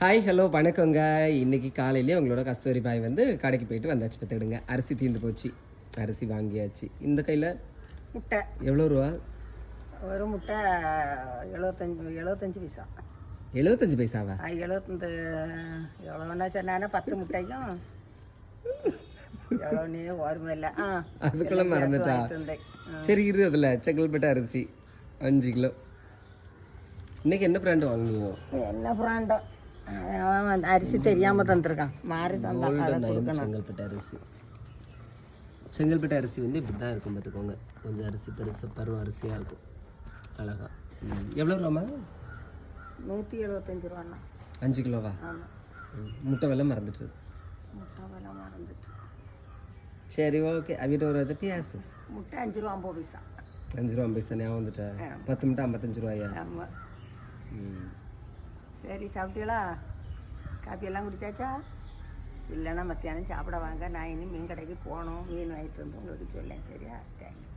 Hi hello வணக்கங்க. இன்னைக்கு காலையிலேயே உங்களோட கஸ்தூரி பாய் வந்து கடைக்கு போயிட்டு வந்தாச்சு. பார்த்துக்கிடுங்க, அரிசி தீர்ந்து போச்சு, அரிசி வாங்கியாச்சு. இந்த கையில் முட்டை எவ்வளோ ரூபா? ஒரு முட்டை 75 பைசா. 75 பைசாவா? 75 எவ்வளோன்னா சொன்னா 10 முட்டைக்கும் எவ்வளோன்னே ஓர்மை இல்லை. அதுக்குள்ள மறந்துட்டா? சரி இரு, அதில் செங்கல்பட்டு அரிசி 5 கிலோ. இன்னைக்கு என்ன பிராண்டு வாங்கினீங்க? என்ன பிராண்டோ அரிசி தெரியாமல் தந்துருக்கான், மாறி தந்தான். செங்கல்பட்டு அரிசி. செங்கல்பட்டு அரிசி வந்து இப்படி தான் இருக்கும் பார்த்துக்கோங்க. கொஞ்சம் அரிசி பெருசு பருவ அரிசியாக இருக்கும், அழகா. எவ்வளோ ரூபாமா? 175 ரூபாண்ணா. 5 கிலோவா? ஆமாம். முட்டை விலை மறந்துட்டு. முட்டை விலை மறந்துட்டு. சரி ஓகே. அவிட்ட ஒரு இது பியாசு முட்டை 5 ரூபா 50 பைசா. 5 ரூபா 50 பைசா. ஞாபகம் வந்துட்டா? 10 முட்டை 55 ரூபாயா? ஆமாம். சரி, சாப்பிட்டீங்களா? காப்பியெல்லாம் குடிச்சாச்சா? இல்லைன்னா மத்தியானம் சாப்பிட வாங்க. நான் இனி மீன் கடைக்கு போகணும், மீன் வாங்கிட்டு வந்து உங்களுக்கு சொல்லேன். சரியா? தேங்க்யூ.